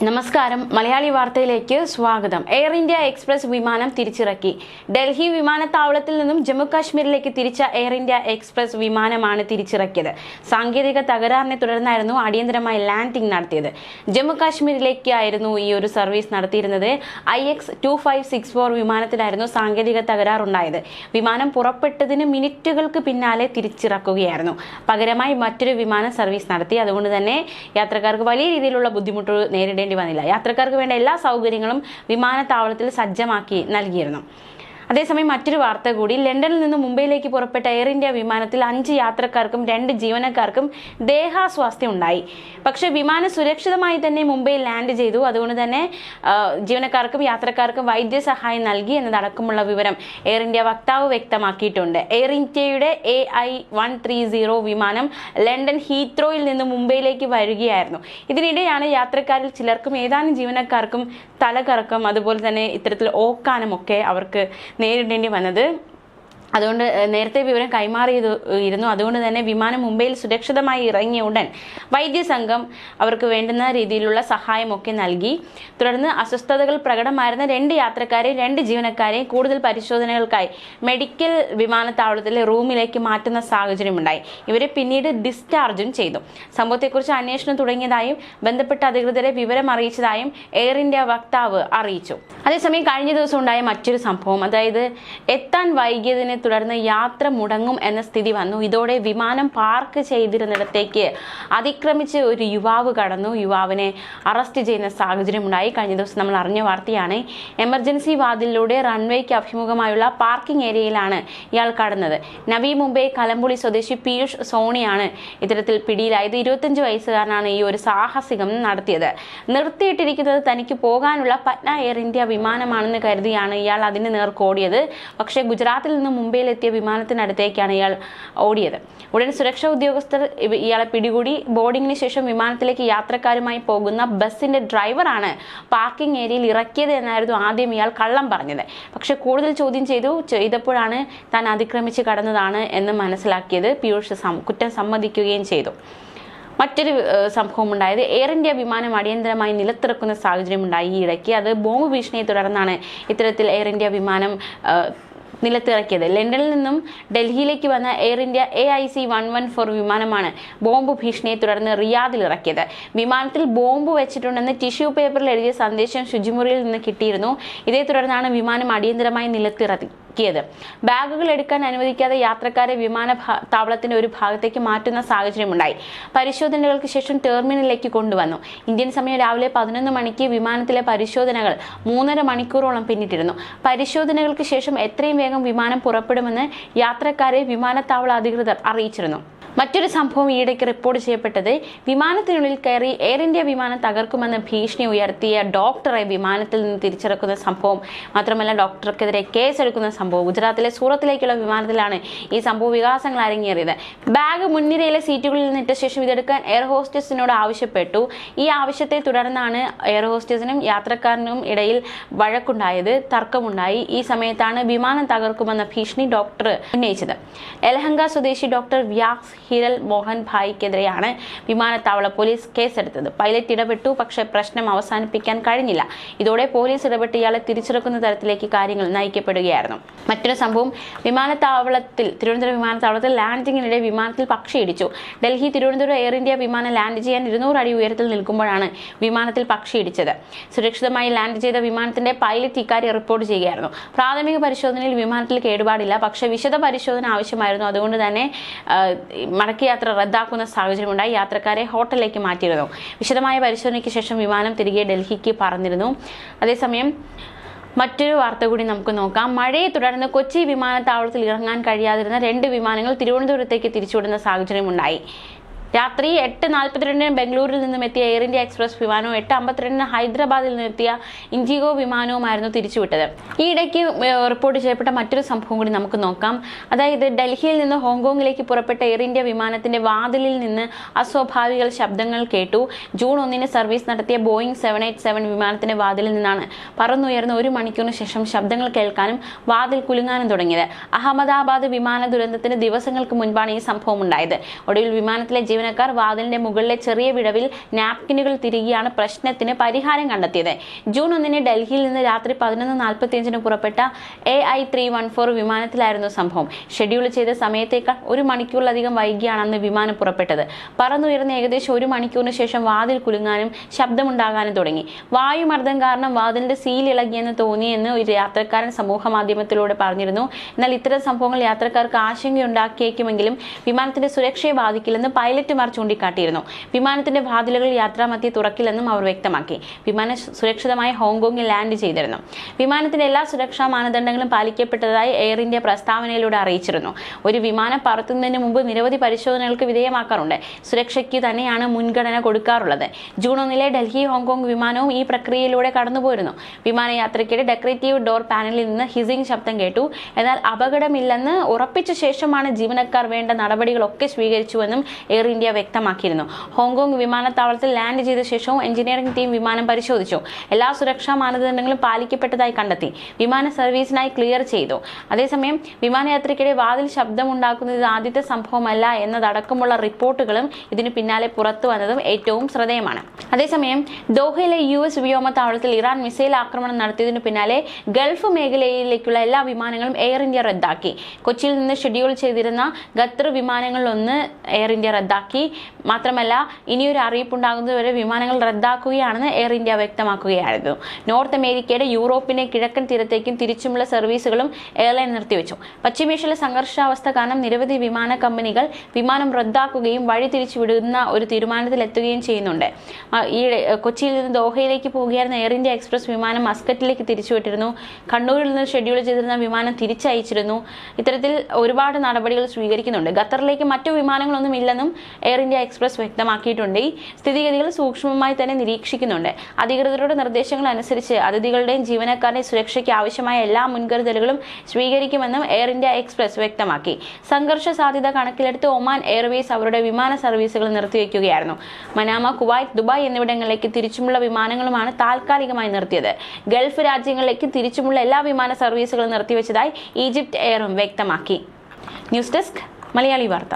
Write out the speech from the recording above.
നമസ്കാരം മലയാളി വാർത്തയിലേക്ക് സ്വാഗതം. എയർ ഇന്ത്യ എക്സ്പ്രസ് വിമാനം തിരിച്ചിറക്കി. ഡൽഹി വിമാനത്താവളത്തിൽ നിന്നും ജമ്മു കാശ്മീരിലേക്ക് തിരിച്ച എയർ ഇന്ത്യ എക്സ്പ്രസ് വിമാനമാണ് തിരിച്ചിറക്കിയത്. സാങ്കേതിക തകരാറിനെ തുടർന്നായിരുന്നു അടിയന്തരമായി ലാൻഡിംഗ് നടത്തിയത്. ജമ്മു കാശ്മീരിലേക്കായിരുന്നു ഈ ഒരു സർവീസ് നടത്തിയിരുന്നത്. IX-2564 വിമാനത്തിലായിരുന്നു സാങ്കേതിക തകരാറുണ്ടായത്. വിമാനം പുറപ്പെട്ടതിന് മിനിറ്റുകൾക്ക് പിന്നാലെ തിരിച്ചിറക്കുകയായിരുന്നു. പകരമായി മറ്റൊരു വിമാനം സർവീസ് നടത്തി. അതുകൊണ്ട് തന്നെ യാത്രക്കാർക്ക് വലിയ രീതിയിലുള്ള ബുദ്ധിമുട്ട് നേരിടേണ്ടി വന്നില്ല. യാത്രക്കാർക്ക് വേണ്ട എല്ലാ സൗകര്യങ്ങളും വിമാനത്താവളത്തിൽ സജ്ജമാക്കി നൽകിയിരുന്നു. അതേസമയം മറ്റൊരു വാർത്ത കൂടി. ലണ്ടനിൽ നിന്ന് മുംബൈയിലേക്ക് പുറപ്പെട്ട എയർ ഇന്ത്യ വിമാനത്തിൽ 5 യാത്രക്കാർക്കും 2 ജീവനക്കാർക്കും ദേഹാസ്വാസ്ഥ്യം ഉണ്ടായി. പക്ഷെ വിമാനം സുരക്ഷിതമായി തന്നെ മുംബൈയിൽ ലാൻഡ് ചെയ്തു. അതുകൊണ്ട് തന്നെ ജീവനക്കാർക്കും യാത്രക്കാർക്കും വൈദ്യസഹായം നൽകി എന്നതടക്കമുള്ള വിവരം എയർ ഇന്ത്യ വക്താവ് വ്യക്തമാക്കിയിട്ടുണ്ട്. എയർ ഇന്ത്യയുടെ AI-130 വിമാനം ലണ്ടൻ ഹീത്രോയിൽ നിന്ന് മുംബൈയിലേക്ക് വരികയായിരുന്നു. ഇതിനിടെയാണ് യാത്രക്കാരിൽ ചിലർക്കും ഏതാനും ജീവനക്കാർക്കും തലകറക്കം, അതുപോലെ തന്നെ ഇത്തരത്തിൽ ഓക്കാനമൊക്കെ അവർക്ക് നേരിടേണ്ടി വന്നത്. അതുകൊണ്ട് നേരത്തെ വിവരം കൈമാറിയിരുന്നു. അതുകൊണ്ട് തന്നെ വിമാനം മുംബൈയിൽ സുരക്ഷിതമായി ഇറങ്ങിയ ഉടൻ വൈദ്യസംഘം അവർക്ക് വേണ്ടുന്ന രീതിയിലുള്ള സഹായമൊക്കെ നൽകി. തുടർന്ന് അസ്വസ്ഥതകൾ പ്രകടമായിരുന്ന 2 യാത്രക്കാരെയും 2 ജീവനക്കാരെയും കൂടുതൽ പരിശോധനകൾക്കായി മെഡിക്കൽ വിമാനത്താവളത്തിലെ റൂമിലേക്ക് മാറ്റുന്ന സാഹചര്യമുണ്ടായി. ഇവരെ പിന്നീട് ഡിസ്ചാർജും ചെയ്തു. സംഭവത്തെക്കുറിച്ച് അന്വേഷണം തുടങ്ങിയതായും ബന്ധപ്പെട്ട അധികൃതരെ വിവരം അറിയിച്ചതായും എയർ ഇന്ത്യ വക്താവ് അറിയിച്ചു. അതേസമയം കഴിഞ്ഞ ദിവസം ഉണ്ടായ മറ്റൊരു സംഭവം, അതായത് എത്താൻ വൈകിയതിനെ തുടർന്ന് യാത്ര മുടങ്ങും എന്ന സ്ഥിതി വന്നു. ഇതോടെ വിമാനം പാർക്ക് ചെയ്തിരുന്നിടത്തേക്ക് അതിക്രമിച്ച് ഒരു യുവാവ് കടന്നു. യുവാവിനെ അറസ്റ്റ് ചെയ്യുന്ന സാഹചര്യമുണ്ടായി. കഴിഞ്ഞ ദിവസം നമ്മൾ അറിഞ്ഞ വാർത്തയാണ്. എമർജൻസി വാതിലിലൂടെ റൺവേക്ക് അഭിമുഖമായുള്ള പാർക്കിംഗ് ഏരിയയിലാണ് ഇയാൾ കടന്നത്. നവി മുംബൈ കലമ്പുളി സ്വദേശി പീയൂഷ് സോണിയാണ് ഇത്തരത്തിൽ പിടിയിലായത്. 25 വയസ്സുകാരനാണ് ഈ ഒരു സാഹസികം നടത്തിയത്. നിർത്തിയിട്ടിരിക്കുന്നത് തനിക്ക് പോകാനുള്ള പറ്റ്ന എയർ ഇന്ത്യ വിമാനമാണെന്ന് കരുതിയാണ് ഇയാൾ അതിന് നേർക്കോടിയത്. പക്ഷേ ഗുജറാത്തിൽ നിന്ന് മുംബൈയിലെത്തിയ വിമാനത്തിനടുത്തേക്കാണ് ഇയാൾ ഓടിയത്. ഉടൻ സുരക്ഷാ ഉദ്യോഗസ്ഥർ ഇയാളെ പിടികൂടി. ബോർഡിങ്ങിന് ശേഷം വിമാനത്തിലേക്ക് യാത്രക്കാരുമായി പോകുന്ന ബസിന്റെ ഡ്രൈവറാണ് പാർക്കിംഗ് ഏരിയയിൽ ഇറക്കിയത് എന്നായിരുന്നു ആദ്യം ഇയാൾ കള്ളം പറഞ്ഞത്. പക്ഷെ കൂടുതൽ ചോദ്യം ചെയ്തപ്പോഴാണ് താൻ അതിക്രമിച്ച് കടന്നതാണ് എന്ന് മനസ്സിലാക്കിയത്. പീയൂഷ് കുറ്റം സമ്മതിക്കുകയും ചെയ്തു. മറ്റൊരു സംഭവം ഉണ്ടായത്, എയർ ഇന്ത്യ വിമാനം അടിയന്തരമായി നിലത്തിറക്കുന്ന സാഹചര്യമുണ്ടായി ഈ ഇടയ്ക്ക്. അത് ബോംബ് ഭീഷണിയെ തുടർന്നാണ് ഇത്തരത്തിൽ എയർ ഇന്ത്യ വിമാനം നിലത്തിറക്കിയത്. ലണ്ടനിൽ നിന്നും ഡൽഹിയിലേക്ക് വന്ന എയർ ഇന്ത്യ AIC-114 വിമാനമാണ് ബോംബ് ഭീഷണിയെ തുടർന്ന് റിയാദിൽ ഇറക്കിയത്. വിമാനത്തിൽ ബോംബ് വെച്ചിട്ടുണ്ടെന്ന് ടിഷ്യൂ പേപ്പറിൽ എഴുതിയ സന്ദേശം ശുചിമുറിയിൽ നിന്ന് കിട്ടിയിരുന്നു. ഇതേ തുടർന്നാണ് വിമാനം അടിയന്തരമായി നിലത്തിറക്കിയത്. ബാഗുകൾ എടുക്കാൻ അനുവദിക്കാതെ യാത്രക്കാരെ വിമാനത്താവളത്തിന്റെ ഒരു ഭാഗത്തേക്ക് മാറ്റുന്ന സാഹചര്യമുണ്ടായി. പരിശോധനകൾക്ക് ശേഷം ടെർമിനലിലേക്ക് കൊണ്ടുവന്നു. ഇന്ത്യൻ സമയം രാവിലെ 11 മണിക്ക് വിമാനത്തിലെ പരിശോധനകൾ 3.5 മണിക്കൂറോളം പിന്നിട്ടിരുന്നു. പരിശോധനകൾക്ക് ശേഷം എത്രയും വേഗം വിമാനം പുറപ്പെടുമെന്ന് യാത്രക്കാരെ വിമാനത്താവള അധികൃതർ അറിയിച്ചിരുന്നു. മറ്റൊരു സംഭവം ഈയിടയ്ക്ക് റിപ്പോർട്ട് ചെയ്യപ്പെട്ടത്, വിമാനത്തിനുള്ളിൽ കയറി എയർ ഇന്ത്യ വിമാനം തകർക്കുമെന്ന് ഭീഷണി ഉയർത്തിയ ഡോക്ടറെ വിമാനത്തിൽ നിന്ന് തിരിച്ചിറക്കുന്ന സംഭവം. മാത്രമല്ല ഡോക്ടർക്കെതിരെ കേസെടുക്കുന്ന സംഭവം. ഗുജറാത്തിലെ സൂറത്തിലേക്കുള്ള വിമാനത്തിലാണ് ഈ സംഭവ വികാസങ്ങൾ അരങ്ങേറിയത്. ബാഗ് മുൻനിരയിലെ സീറ്റുകളിൽ നിന്നിട്ട ശേഷം ഇതെടുക്കാൻ എയർ ഹോസ്റ്റസിനോട് ആവശ്യപ്പെട്ടു. ഈ ആവശ്യത്തെ തുടർന്നാണ് എയർ ഹോസ്റ്റസിനും യാത്രക്കാരനും ഇടയിൽ വഴക്കുണ്ടായത്, തർക്കമുണ്ടായി. ഈ സമയത്താണ് വിമാനം തകർക്കുമെന്ന ഭീഷണി ഡോക്ടർ ഉന്നയിച്ചത്. യലഹങ്ക സ്വദേശി ഡോക്ടർ വ്യാസ് ഹിരൽ മോഹൻ ഭായിക്കെതിരെയാണ് വിമാനത്താവള പോലീസ് കേസെടുത്തത്. പൈലറ്റ് ഇടപെട്ടു, പക്ഷേ പ്രശ്നം അവസാനിപ്പിക്കാൻ കഴിഞ്ഞില്ല. ഇതോടെ പോലീസ് ഇടപെട്ട് ഇയാളെ തിരിച്ചിറക്കുന്ന തരത്തിലേക്ക് കാര്യങ്ങൾ നയിക്കപ്പെടുകയായിരുന്നു. മറ്റൊരു സംഭവം, തിരുവനന്തപുരം വിമാനത്താവളത്തിൽ ലാൻഡിങ്ങിനിടെ വിമാനത്തിൽ പക്ഷിയിടിച്ചു. ഡൽഹി തിരുവനന്തപുരം എയർ ഇന്ത്യ വിമാനം ലാൻഡ് ചെയ്യാൻ 200 അടി ഉയരത്തിൽ നിൽക്കുമ്പോഴാണ് വിമാനത്തിൽ പക്ഷിയിടിച്ചത്. സുരക്ഷിതമായി ലാൻഡ് ചെയ്ത വിമാനത്തിന്റെ പൈലറ്റ് ഇക്കാര്യം റിപ്പോർട്ട് ചെയ്യുകയായിരുന്നു. പ്രാഥമിക പരിശോധനയിൽ വിമാനത്തിൽ കേടുപാടില്ല, പക്ഷേ വിശദ പരിശോധന ആവശ്യമായിരുന്നു. അതുകൊണ്ട് തന്നെ മടക്കയാത്ര റദ്ദാക്കുന്ന സാഹചര്യമുണ്ടായി. യാത്രക്കാരെ ഹോട്ടലിലേക്ക് മാറ്റിയിരുന്നു. വിശദമായ പരിശോധനയ്ക്ക് ശേഷം വിമാനം തിരികെ ഡൽഹിക്ക് പറന്നിരുന്നു. അതേസമയം മറ്റൊരു വാർത്ത കൂടി നമുക്ക് നോക്കാം. മഴയെ തുടർന്ന് കൊച്ചി വിമാനത്താവളത്തിൽ ഇറങ്ങാൻ കഴിയാതിരുന്ന 2 വിമാനങ്ങൾ തിരുവനന്തപുരത്തേക്ക് തിരിച്ചുവിടുന്ന സാഹചര്യമുണ്ടായി. രാത്രി 8:42 ബംഗളൂരിൽ നിന്നും എത്തിയ എയർ ഇന്ത്യ എക്സ്പ്രസ് വിമാനവും 8:52 ഹൈദരാബാദിൽ നിന്നെത്തിയ ഇൻഡിഗോ വിമാനവുമായിരുന്നു തിരിച്ചുവിട്ടത്. ഈ ഇടയ്ക്ക് റിപ്പോർട്ട് ചെയ്യപ്പെട്ട മറ്റൊരു സംഭവം കൂടി നമുക്ക് നോക്കാം. അതായത് ഡൽഹിയിൽ നിന്ന് ഹോങ്കോങ്ങിലേക്ക് പുറപ്പെട്ട എയർ ഇന്ത്യ വിമാനത്തിന്റെ വാതിലിൽ നിന്ന് അസ്വാഭാവിക ശബ്ദങ്ങൾ കേട്ടു. ജൂൺ 1 സർവീസ് നടത്തിയ ബോയിങ് 787 വിമാനത്തിന്റെ വാതിലിൽ നിന്നാണ് പറന്നുയർന്ന 1 മണിക്കൂറിന് ശേഷം ശബ്ദങ്ങൾ കേൾക്കാനും വാതിൽ കുലുങ്ങാനും തുടങ്ങിയത്. അഹമ്മദാബാദ് വിമാന ദുരന്തത്തിന് ദിവസങ്ങൾക്ക് മുൻപാണ് ഈ സംഭവം ഉണ്ടായത്. ഒടുവിൽ വിമാനത്തിലെ ജീവനക്കാർ വാതിലിന്റെ മുകളിലെ ചെറിയ വിടവിൽ നാപ്കിനുകൾ തിരികെയാണ് പ്രശ്നത്തിന് പരിഹാരം കണ്ടെത്തിയത്. ജൂൺ 1 ഡൽഹിയിൽ നിന്ന് രാത്രി 11:45 പുറപ്പെട്ട AI314 വിമാനത്തിലായിരുന്നു സംഭവം. ഷെഡ്യൂൾ ചെയ്ത സമയത്തേക്കാൾ 1 മണിക്കൂറിലധികം വൈകിയാണ് അന്ന് വിമാനം പുറപ്പെട്ടത്. പറന്നുയർന്ന ഏകദേശം 1 മണിക്കൂറിന് ശേഷം വാതിൽ കുലുങ്ങാനും ശബ്ദമുണ്ടാകാനും തുടങ്ങി. വായുമർദ്ദം കാരണം വാതിലിന്റെ സീൽ ഇളകിയെന്ന് തോന്നിയെന്ന് ഒരു യാത്രക്കാരൻ സമൂഹ മാധ്യമത്തിലൂടെ പറഞ്ഞിരുന്നു. എന്നാൽ ഇത്തരം സംഭവങ്ങൾ യാത്രക്കാർക്ക് ആശങ്കയുണ്ടാക്കിയേക്കുമെങ്കിലും വിമാനത്തിന്റെ സുരക്ഷയെ ബാധിക്കില്ലെന്ന് പൈലറ്റുമാർ ചൂണ്ടിക്കാട്ടിയിരുന്നു. വിമാനത്തിന്റെ വാതിലുകൾ യാത്രാമധ്യേ തുറക്കില്ലെന്നും അവർ വ്യക്തമാക്കി. വിമാനം സുരക്ഷിതമായി ഹോങ്കോങ്ങിൽ ലാൻഡ് ചെയ്തിരുന്നു. വിമാനത്തിന്റെ എല്ലാ സുരക്ഷാ മാനദണ്ഡങ്ങളും പാലിക്കപ്പെട്ടതായി എയർ ഇന്ത്യ പ്രസ്താവനയിലൂടെ അറിയിച്ചിരുന്നു. ഒരു വിമാനം പറത്തുന്നതിന് മുമ്പ് നിരവധി പരിശോധനകൾക്ക് വിധേയമാക്കാറുണ്ട്. സുരക്ഷയ്ക്ക് തന്നെയാണ് മുൻഗണന കൊടുക്കാറുള്ളത്. ജൂൺ 1 ഡൽഹി ഹോങ്കോങ് വിമാനവും ഈ പ്രക്രിയയിലൂടെ കടന്നുപോയിരുന്നു. വിമാനയാത്രയ്ക്കിടെ ഡെക്കറേറ്റീവ് ഡോർ പാനലിൽ നിന്ന് ഹിസിംഗ് ശബ്ദം കേട്ടു. എന്നാൽ അപകടമില്ലെന്ന് ഉറപ്പിച്ച ശേഷമാണ് ജീവനക്കാർ വേണ്ട നടപടികളൊക്കെ സ്വീകരിച്ചുവെന്നും എയർ ഇന്ത്യ വ്യക്തമാക്കിയിരുന്നു. ഹോങ്കോങ് വിമാനത്താവളത്തിൽ ലാൻഡ് ചെയ്ത ശേഷവും എഞ്ചിനീയറിംഗ് ടീം വിമാനം പരിശോധിച്ചു. എല്ലാ സുരക്ഷാ മാനദണ്ഡങ്ങളും പാലിക്കപ്പെട്ടതായി കണ്ടെത്തി. വിമാന സർവീസിനായി ക്ലിയർ ചെയ്തു. അതേസമയം വിമാനയാത്രയ്ക്കിടെ വാതിൽ ശബ്ദമുണ്ടാക്കുന്നത് ഇത് ആദ്യത്തെ സംഭവമല്ല എന്നതടക്കമുള്ള റിപ്പോർട്ടുകളും ഇതിനു പിന്നാലെ പുറത്തു വന്നതും ഏറ്റവും ശ്രദ്ധേയമാണ്. അതേസമയം ദോഹയിലെ US വ്യോമത്താവളത്തിൽ ഇറാൻ മിസൈൽ ആക്രമണം നടത്തിയതിനു പിന്നാലെ ഗൾഫ് മേഖലയിലേക്കുള്ള എല്ലാ വിമാനങ്ങളും എയർ ഇന്ത്യ റദ്ദാക്കി. കൊച്ചിയിൽ നിന്ന് ഷെഡ്യൂൾ ചെയ്തിരുന്ന ഖത്തർ വിമാനങ്ങളിലൊന്ന് എയർ ഇന്ത്യ റദ്ദാക്കി. മാത്രമല്ല ഇനിയൊരു അറിയിപ്പുണ്ടാകുന്നതുവരെ വിമാനങ്ങൾ റദ്ദാക്കുകയാണെന്ന് എയർ ഇന്ത്യ വ്യക്തമാക്കുകയായിരുന്നു. നോർത്ത് അമേരിക്കയുടെ യൂറോപ്പിന്റെ കിഴക്കൻ തീരത്തേക്കും തിരിച്ചുമുള്ള സർവീസുകളും എയർലൈൻ നിർത്തിവെച്ചു. പശ്ചിമേഷ്യയിലെ സംഘർഷാവസ്ഥ കാരണം നിരവധി വിമാന കമ്പനികൾ വിമാനം റദ്ദാക്കുകയും വഴി തിരിച്ചുവിടുന്ന ഒരു തീരുമാനത്തിലെത്തുകയും ചെയ്യുന്നുണ്ട്. ഈ കൊച്ചിയിൽ നിന്ന് ദോഹയിലേക്ക് പോവുകയായിരുന്ന എയർ ഇന്ത്യ എക്സ്പ്രസ് വിമാനം മസ്കറ്റിലേക്ക് തിരിച്ചുവിട്ടിരുന്നു. കണ്ണൂരിൽ നിന്ന് ഷെഡ്യൂൾ ചെയ്തിരുന്ന വിമാനം തിരിച്ചയച്ചിരുന്നു. ഇത്തരത്തിൽ ഒരുപാട് നടപടികൾ സ്വീകരിക്കുന്നുണ്ട്. ഖത്തറിലേക്ക് മറ്റു വിമാനങ്ങളൊന്നും ഇല്ലെന്നും എയർ ഇന്ത്യ എക്സ്പ്രസ് വ്യക്തമാക്കിയിട്ടുണ്ട്. ഈ സ്ഥിതിഗതികൾ സൂക്ഷ്മമായി തന്നെ നിരീക്ഷിക്കുന്നുണ്ട്. അധികൃതരുടെ നിർദ്ദേശങ്ങൾ അനുസരിച്ച് അതിഥികളുടെയും ജീവനക്കാരുടെയും സുരക്ഷയ്ക്ക് ആവശ്യമായ എല്ലാ മുൻകരുതലുകളും സ്വീകരിക്കുമെന്നും എയർ ഇന്ത്യ എക്സ്പ്രസ് വ്യക്തമാക്കി. സംഘർഷ സാധ്യത കണക്കിലെടുത്ത് ഒമാൻ എയർവേസ് അവരുടെ വിമാന സർവീസുകൾ നിർത്തിവെക്കുകയായിരുന്നു. മനാമ, കുവൈറ്റ്, ദുബായ് എന്നിവിടങ്ങളിലേക്ക് തിരിച്ചുമുള്ള വിമാനങ്ങളുമാണ് താൽക്കാലികമായി നിർത്തിയത്. ഗൾഫ് രാജ്യങ്ങളിലേക്ക് തിരിച്ചുമുള്ള എല്ലാ വിമാന സർവീസുകളും നിർത്തിവെച്ചതായി ഈജിപ്ത് എയറും വ്യക്തമാക്കി. ന്യൂസ് ഡെസ്ക് മലയാളി വാർത്ത.